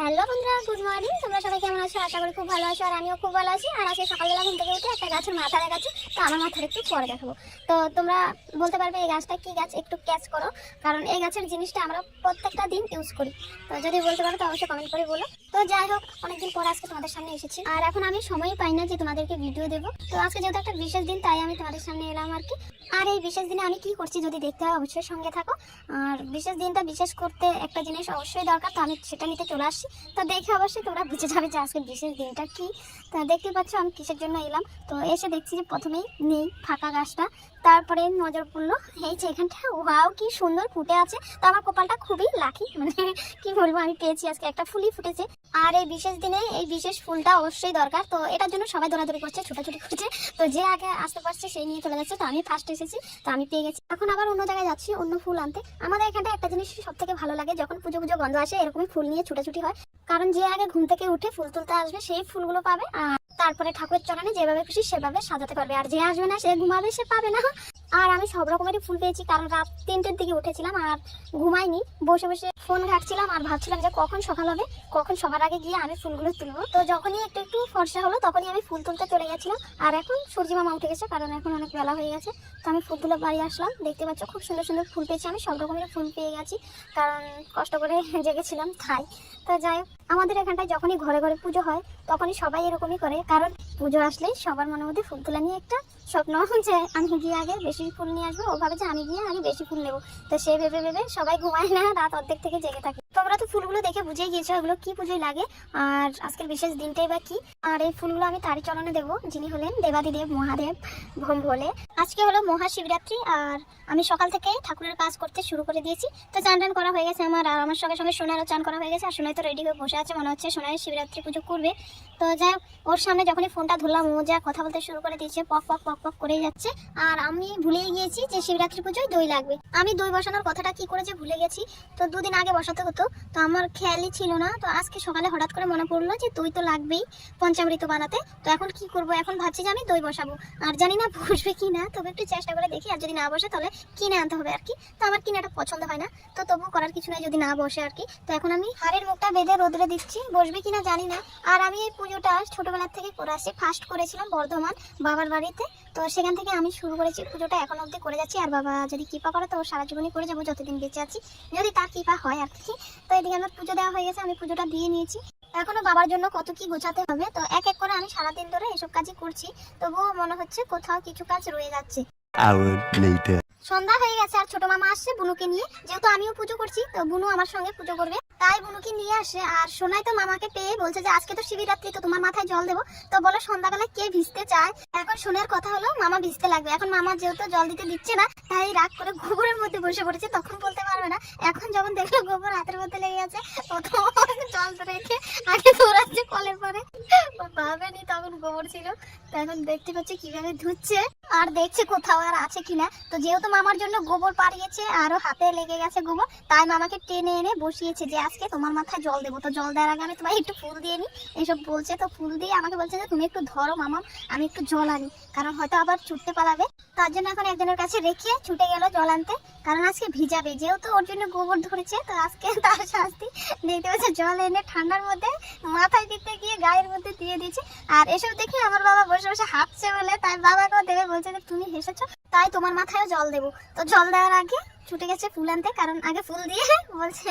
Hello বন্ধুরা, good morning. তোমরা সবাই কেমন আছো? আশা করি খুব ভালো আছো, আর আমিও খুব ভালো আছি। আর আজকে সকালবেলা ঘুম থেকে উঠে একটা গাছের মাথা দেখাচ্ছি, তো আমার মাথার একটু পরে দেখাবো। তো তোমরা বলতে পারবে এই গাছটা কি গাছ, একটু ক্যাচ করো, কারণ এই গাছের জিনিসটা আমরা প্রত্যেকটা দিন ইউজ করি। তো যদি বলতে পারো তো অবশ্যই কমেন্ট করে বলো। তো যাই হোক, অনেকদিন পর আজকে তোমাদের সামনে এসেছি, আর এখন আমি সময়ই পাই না যে তোমাদেরকে ভিডিও দেবো। তো আজকে যেহেতু একটা বিশেষ দিন, তাই আমি তোমাদের সামনে এলাম আর কি। আর এই বিশেষ দিনে আমি কি করছি যদি দেখতে হয় অবশ্যই সঙ্গে থাকো। আর বিশেষ দিনটা বিশেষ করতে একটা জিনিস অবশ্যই দরকার, তো আমি সেটা নিতে চলে আসছি। তো দেখে অবশ্যই তোমরা বুঝে যাবে যে আজকে বিশেষ দিনটা কি। তা দেখতে পাচ্ছ আমি কিসের জন্য এলাম। তো এসে দেখছি যে প্রথমেই নেই ফাঁকা গাছটা, তারপরে নজর পড়লো এই যে এখানটা, ওয়াও কি সুন্দর ফুটে আছে। তো আমার কপালটা খুবই লাকি, মানে কি বলবো, আমি পেয়েছি আজকে একটা ফুলই ফুটেছে। আর এই বিশেষ দিনে এই বিশেষ ফুলটা অবশ্যই দরকার, তো এটার জন্য সবাই দৌড়াদৌড়ি করছে, ছোটাছুটি করছে। তো যে আগে আসতে পারছে সেই নিয়ে চলে যাচ্ছে, তো আমি ফার্স্ট এসেছি, তো আমি পেয়ে গেছি। এখন আবার অন্য জায়গায় যাচ্ছি অন্য ফুল আনতে। আমাদের এখানটা একটা জিনিস সব থেকে ভালো লাগে, যখন পুজো পুজো গন্ধ আসে এরকমই ফুল নিয়ে ছুটাছুটি হয়, কারণ যে আগে ঘুম থেকে উঠে ফুল তুলতে আসবে সেই ফুলগুলো পাবে, আর তারপরে ঠাকুরের চরণে যেভাবে খুশি সেভাবে সাজাতে পারবে। আর যে আসবে না, সে ঘুমাবে, সে পাবে না। আর আমি সব রকমেরই ফুল পেয়েছি, কারণ রাত 3টের দিকে উঠেছিলাম আর ঘুমাইনি, বসে বসে ফোন ঘাটছিলাম আর ভাবছিলাম যে কখন সকাল হবে, কখন সবার আগে গিয়ে আমি ফুলগুলো তুলবো। তো যখনই একটু একটু ফর্সা হলো তখনই আমি ফুল তুলতে চলে গেছিলাম। আর এখন সূর্যি মামা উঠে গেছে, কারণ এখন অনেক বেলা হয়ে গেছে। তো আমি ফুল তুলে বাড়ি আসলাম, দেখতে পাচ্ছ খুব সুন্দর সুন্দর ফুল পেয়েছি, আমি সব রকমের ফুল পেয়ে গেছি, কারণ কষ্ট করে জেগেছিলাম তাই। তো যাই হোক, আমাদের এখানটায় যখনই ঘরে ঘরে পুজো হয় তখনই সবাই এরকমই করে, কারণ পুজো আসলেই সবার মনের মধ্যে ফুল তোলা নিয়ে একটা স্বপ্ন, যে আমি গিয়ে আগে বেশি ফুল নিয়ে আসবো, ওভাবে যে আমি গিয়ে আগে বেশি ফুল নেবো। তো সেই ভেবে ভেবে সবাই ঘুমায় না, রাত অর্ধেক থেকে জেগে থাকে। তোমরা তো ফুলগুলো দেখে বুঝেই গিয়েছো এগুলো কি পুজোয় লাগে, আর আজকের বিশেষ দিনটাই বা কি। আর এই ফুলগুলো আমি তারই চরণে দেবো, যিনি হলেন দেবাদিদেব মহাদেব ভোম ভোলে। আজকে হলো মহাশিবরাত্রি, আর আমি সকাল থেকে ঠাকুরের কাজ করতে শুরু করে দিয়েছি। তো চান টান করা হয়ে গেছে আমার, আর আমার সঙ্গে সঙ্গে সোনারও চান করা হয়ে গেছে। আর সোনাই তো রেডি হয়ে বসে আছে, মনে হচ্ছে সোনাই শিবরাত্রি পুজো করবে। তো যাই হোক, ওর সামনে যখনই ফোনটা ধরলাম ও যা কথা বলতে শুরু করে দিয়েছে, পক পক পক পক করেই যাচ্ছে। আর আমি ভুলেই গিয়েছি যে শিবরাত্রি পুজোয় দই লাগবে। আমি দই বসানোর কথাটা কি করে যে ভুলে গেছি। তো 2 দিন আগে বসাতে হতো, তো আমার খেয়ালই ছিল না। তো আজকে সকালে হঠাৎ করে মনে পড়লো যে দই তো লাগবেই পঞ্চামৃত বানাতে। তো এখন কি করব, এখন ভাবছি যে আমি দই বসাবো, আর জানি না বসবে কি না, তবে একটু চেষ্টা করে দেখি। আর যদি না বসে তাহলে কিনে আনতে হবে আর কি। তো আমার কিনাটা পছন্দ হয় না, তো তবুও করার কিছু নাই যদি না বসে আর কি। তো এখন আমি হাড়ের মুখটা বেঁধে রোদরে দিচ্ছি, বসবে কিনা জানি না। আর আমি এই পুজোটা ছোটবেলা থেকে করে আসছি, ফার্স্ট করেছিলাম বর্ধমান বাবার বাড়িতে। তো সেখান থেকে আমি শুরু করেছি পুজোটা, এখন অবধি করে যাচ্ছি। আর বাবা যদি কৃপা করে তো সারা জীবনই করে যাবো, যতদিন বেঁচে আছি, যদি তার কৃপা হয় আর কি। তো এদিকে আমার পুজো দেওয়া হয়ে গেছে, আমি পুজোটা দিয়ে নিয়েছি। এখনো বাবার জন্য কত কি গোছাতে হবে, তো এক এক করে আমি সারাদিন ধরে এসব কাজই করছি, তবুও মনে হচ্ছে কোথাও কিছু কাজ রয়ে যাচ্ছে। সন্ধ্যা হয়ে গেছে, আর ছোট মামা আসছে বুনুকে নিয়ে, যেহেতু আমিও পুজো করছি তো বুনু আমার সঙ্গে পুজো করবে, তাই বুনুকে নিয়ে আসে। আর সোনাই তো মামাকে পেয়ে বলছে যে আজকে তো শিবরাত্রি, তো তোমার মাথায় জল দেবো। তো বলো সন্ধ্যাবেলা কে ভিজতে চায়। এখন সোনার কথা হলো মামা ভিজতে লাগবে। এখন মামা যেহেতু জল দিতে দিচ্ছে না, তাই রাগ করে গোবরের মধ্যে বসে পড়েছে। তখন বলতে পারবে না, এখন যখন দেখলো গোবর হাতের মধ্যে লেগে গেছে, জল রেখে আগে দৌড়াচ্ছে কলের পরে, ভাবেনি তখন গোবর ছিল। তো এখন দেখতে পাচ্ছি কিভাবে ধুচ্ছে, আর দেখছে কোথাও আর আছে কিনা। তো যেহেতু মামার জন্য গোবর পাড়িয়েছে, আরো হাতে লেগে গেছে গোবর, তাই মামাকে টেনে এনে বসিয়েছে যে আজকে তোমার মাথায় জল দেবো। তো জল দেওয়ার আগে আমি তোমায় একটু ফুল দিয়ে নি, এইসব বলছে। তো ফুল দিয়ে আমাকে বলছে যে তুমি একটু ধরো মামা, আমি একটু জল আনি, কারণ হয়তো আবার ছুটতে পালাবে। তার জন্য এখন একজনের কাছে রেখে ছুটে গেল জল আনতে, কারণ আজকে ভিজাবে, যেহেতু ওর জন্য গোবর ধরেছে। তো আজকে তার শাস্তি দেখতে পাচ্ছে, জল এনে ঠান্ডার মধ্যে মাথায় দিতে গিয়ে গায়ের মধ্যে দিয়ে দিয়েছে। আর এসব দেখে আমার বাবা বসে বসে হাসছে বলে, তাই বাবাকেও দেবে বলছে যে তুমি হেসেছো তাই তোমার মাথায়ও জল দেবো। তো জল দেওয়ার আগে ছুটে গেছে ফুল আনতে, কারণ আগে ফুল দিয়ে বলছে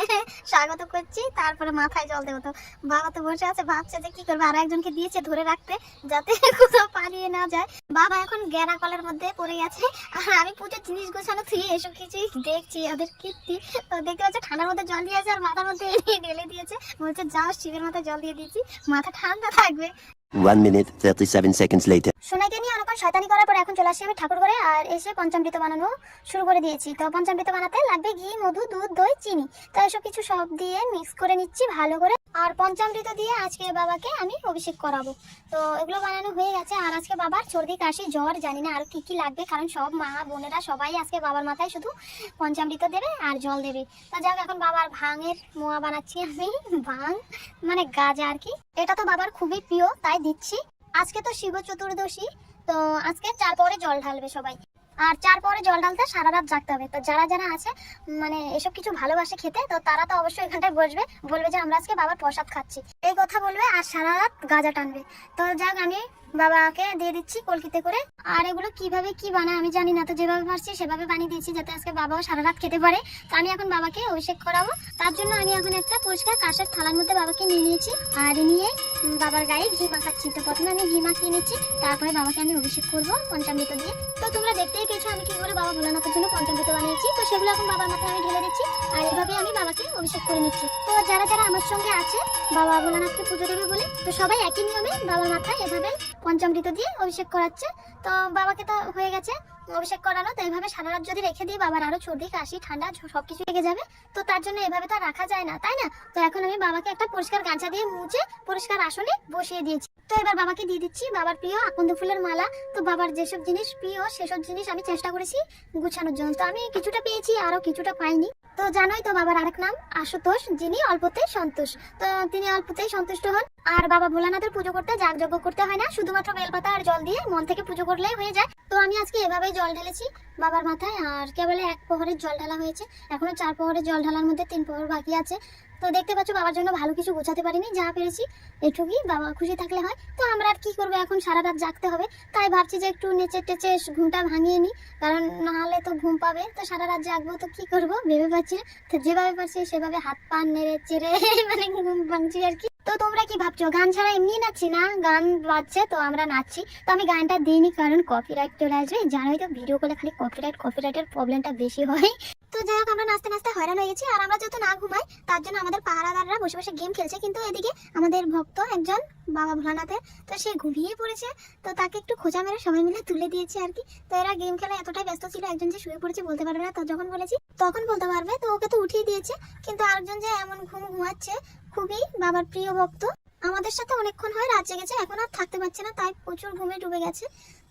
স্বাগত করছি, তারপরে মাথায় জল দেবো। তো বাবা তো বসে আছে, ভাবছে যে কি করবে, আর একজনকে দিয়েছে ধরে রাখতে যাতে কোথাও পালিয়ে না যায়। বাবা এখন গেরা কলের মধ্যে পড়ে গেছে, আর আমি পুজোর জিনিস গোছানো থুয়ে এসব কিছুই দেখছি ওদের কীর্তি। তো দেখতে পাচ্ছি ঠান্ডার মধ্যে জল দিয়েছে, আর মাথার মধ্যে ঢেলে দিয়েছে, বলছে যাও শিবের মাথায় জল দিয়ে দিয়েছি, মাথা ঠান্ডা থাকবে। 1 minute 37 seconds later. সোনাইকে নিয়ে অনেকক্ষণ শয়তানি করার পর এখন চলে আসি আমি ঠাকুর ঘরে, আর এসে পঞ্চামৃত বানানো শুরু করে দিয়েছি। তো পঞ্চামৃত বানাতে লাগবে ঘি, মধু, দুধ, দই, চিনি। তো এসব কিছু সব দিয়ে মিক্স করে নিচ্ছি ভালো করে। আর পঞ্চামৃত দিয়ে আজকে বাবাকে আমি অভিষেক করাবো। তো এগুলো বানানো হয়ে গেছে। আর আজকে বাবার সর্দি, কাশি, জ্বর, জানি না আর কি কি লাগবে, কারণ সব মা বোনেরা সবাই আজকে বাবার মাথায় শুধু পঞ্চামৃত দেবে আর জল দেবে। তো যাক, এখন বাবার ভাঙের মোয়া বানাচ্ছি আমি, ভাঙ মানে গাজা আর কি। এটা তো বাবার খুবই প্রিয়, তাই দিচ্ছি। আজকে তো শিব চতুর্দশী, তো আজকে 4 পরে জল ঢালবে সবাই। আর 4 পরে জল ঢালতে সারা রাত জাগতে হবে। তো যারা যারা আছে মানে এসব কিছু ভালোবাসে খেতে, তো তারা তো অবশ্যই এখানটায় বসবে, বলবে যে আমরা আজকে বাবার প্রসাদ খাচ্ছি, এই কথা বলবে আর সারা রাত গাজা টানবে। তো যাক আমি বাবাকে দিয়ে দিচ্ছি কলকিতে করে। আর এগুলো কিভাবে কি বানায় আমি জানি না, তো যেভাবে পারছি সেভাবে বানিয়ে দিয়েছি যাতে আজকে বাবাও সারা রাত খেতে পারে। তো আমি এখন বাবাকে অভিষেক করাবো, তার জন্য আমি এখন একটা পরিষ্কার কাঁচের থালার মধ্যে বাবাকে নিয়ে নিয়েছি আর নিয়ে বাবার গায়ে ঘি মাখাচ্ছি। তো প্রথমে আমি ঘি মাখিয়ে নিচ্ছি, তারপরে বাবাকে আমি অভিষেক করবো পঞ্চামৃত দিয়ে। তো তোমরা দেখতেই পেয়েছো আমি কি করে বাবা ভোলানাথের জন্য পঞ্চামৃত বানিয়েছি। তো সেগুলো এখন বাবার মাথায় আমি ঢেলে দিচ্ছি আর এভাবে আমি বাবাকে অভিষেক করে নিচ্ছি। তো যারা যারা আমার সঙ্গে আছে বাবা ভোলানাথকে পুজো দেবে বলে, তো সবাই একই নিয়মে বাবার মাথায় এভাবে পঞ্চামৃত দিয়ে অভিষেক করাচ্ছে। তো বাবাকে তো হয়ে গেছে অভিষেক করানো, তো এইভাবে সারা রাত যদি রেখে দিই বাবার আরো সর্দি কাশি ঠান্ডা সবকিছু লেগে যাবে। তো তার জন্য এভাবে তো আর রাখা যায় না, তাই না? তো এখন আমি বাবাকে একটা পরিষ্কার গামছা দিয়ে মুছে পরিষ্কার আসনে বসিয়ে দিয়েছি। তো এবার বাবাকে দিয়ে দিচ্ছি বাবার প্রিয় আকন্দ ফুলের মালা। তো বাবার যেসব জিনিস প্রিয় সেসব জিনিস আমি চেষ্টা করেছি গুছানোর জন্য। তো আমি কিছুটা পেয়েছি আরো কিছুটা পাইনি। তো জানোই তো বাবার আরেক নাম আশুতোষ, যিনি অল্পতেই সন্তোষ। তো তিনি অল্পতেই সন্তুষ্ট হন। আর বাবা ভোলানাথের পুজো করতে যাগযজ্ঞ করতে হয় না, শুধুমাত্র বেলপাতা আর জল দিয়ে মন থেকে পুজো করলেই হয়ে যায়। তো আমি আজকে এভাবেই জল ঢেলেছি বাবার মাথায়, আর কেবল 1 প্রহরের জল ঢালা হয়েছে, এখনো 4 প্রহরের জল ঢালার মধ্যে 3 প্রহর বাকি আছে। তো দেখতে পাচ্ছ বাবার জন্য ভালো কিছু গোছাতে পারিনি, যা পেরেছি এটুকুই, বাবা খুশি থাকলে হয়। তো আমরা আর কি করবো, এখন সারা রাত জাগতে হবে, তাই ভাবছি যে একটু নেচে টেচে ঘুমটা ভাঙিয়ে নিই, কারণ নাহলে তো ঘুম পাবে। তো সারা রাত জাগবো তো কি করবো ভেবে পাচ্ছি না। তো যেভাবে পারছি সেভাবে হাত পা নেড়ে চেড়ে মানে ঘুম ভাঙছি আর কি। তো তোমরা কি ভাবছো গান ছাড়া এমনি নাচছি না, গান বাজছে তো আমরা নাচছি। তো আমি গানটা দিইনি কারণ কপিরাইট চলে আসবে, জানোই তো ভিডিও করলে খালি কপিরাইটের প্রবলেমটা বেশি হয়। তো যাই হোক আমরা নাচতে নাচতে হয়রান হয়ে গেছি, আর আমরা যেহেতু না ঘুমাই তার জন্য আমাদের পাহারাদাররা বসে বসে গেম খেলছে, কিন্তু এদিকে আমাদের ভক্ত একজন বাবা ভোলানাথের, তো সে ঘুমিয়ে পড়েছে। তো তাকে একটু খোঁজা মেরে সবাই মিলে তুলে দিয়েছে আর কি। তো এরা গেম খেলা এতটাই ব্যস্ত ছিল, একজন যে শুয়ে পড়েছে বলতে পারবে না, তো যখন বলেছি তখন বলতে পারবে, তো ওকে তো উঠিয়ে দিয়েছে। কিন্তু আরেকজন যে এমন ঘুমাচ্ছে, খুবই বাবার প্রিয় ভক্ত, আমাদের সাথে অনেকক্ষণ হয় রাত জেগেছে, এখন আর থাকতে পারছে না, তাই প্রচুর ঘুমে ডুবে গেছে।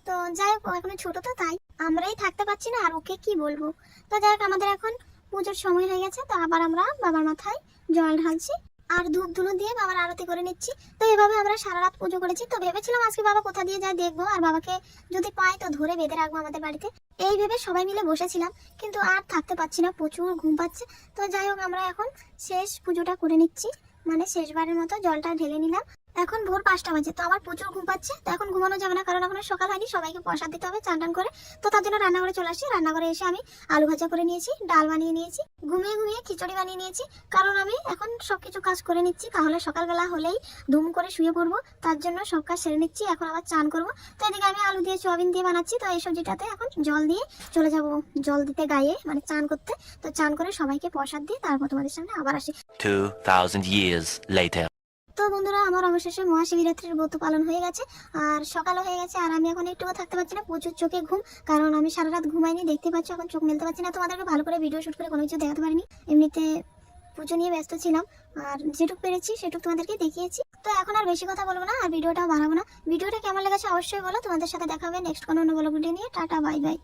তো যাই হোক এখনো ছোট তো তাই আমরাই থাকতে পারছি না, আর ওকে কি বলবো। তো যাই হোক আমাদের এখন পুজোর সময় হয়ে গেছে, তো আবার আমরা বাবার মাথায় জল ঢালছি আর ধূপ ধুনো দিয়ে বাবার আরতি করে নিচ্ছি। তো এভাবে আমরা সারা রাত পুজো করেছি। তো ভেবেছিলাম আজকে বাবা কোথা দিয়ে যায় দেখবো, আর বাবাকে যদি পাই তো ধরে বেঁধে রাখবো আমাদের বাড়িতে, এই ভেবে সবাই মিলে বসেছিলাম, কিন্তু আর থাকতে পারছি না, প্রচুর ঘুম পাচ্ছে। তো যাই হোক আমরা এখন শেষ পুজোটা করে নিচ্ছি, মানে শেষবারের মতো জলটা ঢেলে নিলাম। এখন ভোর 5টা বাজে, তো আমার প্রচুর ঘুম পাচ্ছে। তো এখন ঘুমানো যাবে না, কারণ এখন সকাল হয়নি, সবাইকে প্রসাদ দিতে হবে চান টান করে। তো তার জন্য রান্নাঘরে চলে আসছি। রান্নাঘরে এসে আমি আলু ভাজা করে নিয়েছি, ডাল বানিয়ে নিয়েছি, ঘুমিয়ে ঘুমিয়ে খিচুড়ি বানিয়ে নিয়েছি, কারণ আমি এখন সবকিছু কাজ করে নিচ্ছি, তাহলে সকালবেলা হলেই ধুম করে শুয়ে পড়বো। তার জন্য সব কাজ সেরে নিচ্ছি, এখন আবার চান করবো। তো এদিকে আমি আলু দিয়ে সোয়াবিন দিয়ে বানাচ্ছি। তো এই সবজিটাতে এখন জল দিয়ে চলে যাব, জল দিতে গায়ে মানে চান করতে। তো চান করে সবাইকে প্রসাদ দিয়ে তারপর তোমাদের সামনে আবার আসি। 2000 years later. তো বন্ধুরা আমার অবশেষে মহাশিবরাত্রির ব্রত পালন হয়ে গেছে, আর সকালও হয়ে গেছে, আর আমি এখন একটুও থাকতে পারছি না, প্রচুর চোখে ঘুম, কারণ আমি সারা রাত ঘুমাইনি, দেখতে পাচ্ছ এখন চোখ মেলতে পারছি না। তোমাদেরকে ভালো করে ভিডিও শুট করে কোনো কিছু দেখাতে পারিনি, এমনিতে পুজো নিয়ে ব্যস্ত ছিলাম, আর যেটুকু পেরেছি সেটুকু তোমাদেরকে দেখিয়েছি। তো এখন আর বেশি কথা বলবো না, আর ভিডিওটাও বাড়াবো না। ভিডিওটা কেমন লেগেছে অবশ্যই বলো। তোমাদের সাথে দেখা হবে নেক্সট কোনো অন্য ব্লগ ভিডিও নিয়ে। Tata bye bye.